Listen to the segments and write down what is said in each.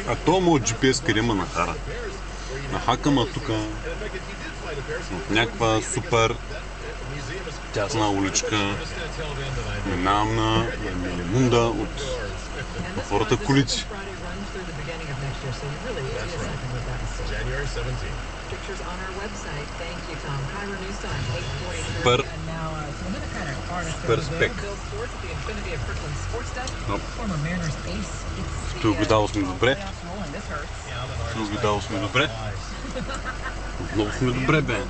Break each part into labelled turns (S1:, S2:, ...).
S1: А то му от GPS къде ма нахара? Нахакама тук в някаква супер тясна уличка. Минавам на милимунда от хората колици. Супер спек. Ще огледало сме добре. Отново сме добре, бе.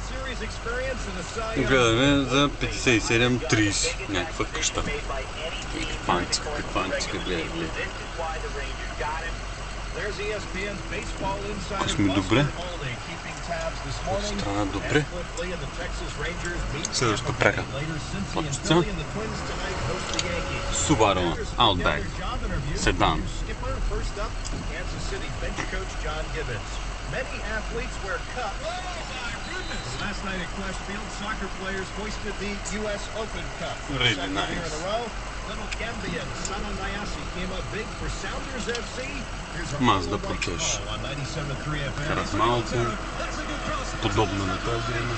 S1: Гледаме за 57-30. Някаква къща. Каква антика, гледай. Ако сме добре, от страна добре, следващата пряка платчица. Subaru Outback седан. Many athletes wear cups. Last night at Quest Field, soccer players hoisted the U.S. Open Cup. Really nice. Little Gambian Sana Nayasi came up big for Sounders FC. Mazda Prakash. Карат малко. Подобно на тази време.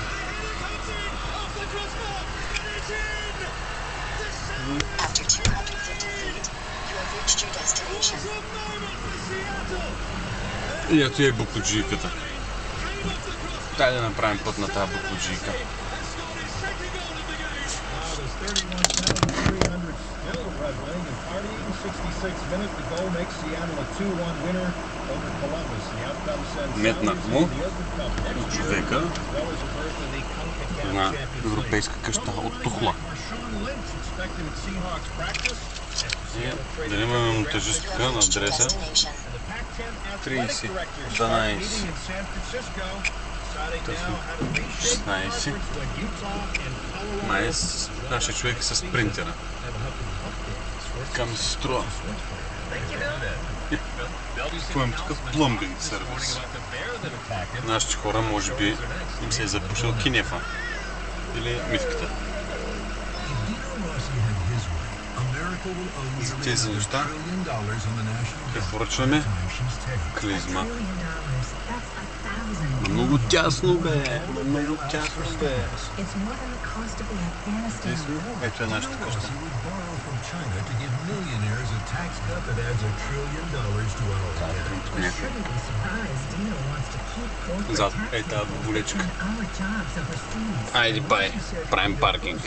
S2: After 250 feet, you have reached your destination.
S1: И ето е буклуджийката. Дай да направим път на тази буклуджийка. Метнах му от човека на европейска къща от тухла. Да имаме монтажистка на адреса 30, 12, 16. Нашия човек е с принтера. Така ми се струва. Поем тук плъмбинг сервис. Нашите хора може би им се е запушил кинефа. Или мивката. За тези неща препоръчваме клизма. Много тясно, бе! Много тясно, бе! Ето е нашата къща. Зад е тази боболечка. Айде бай, правим паркинг.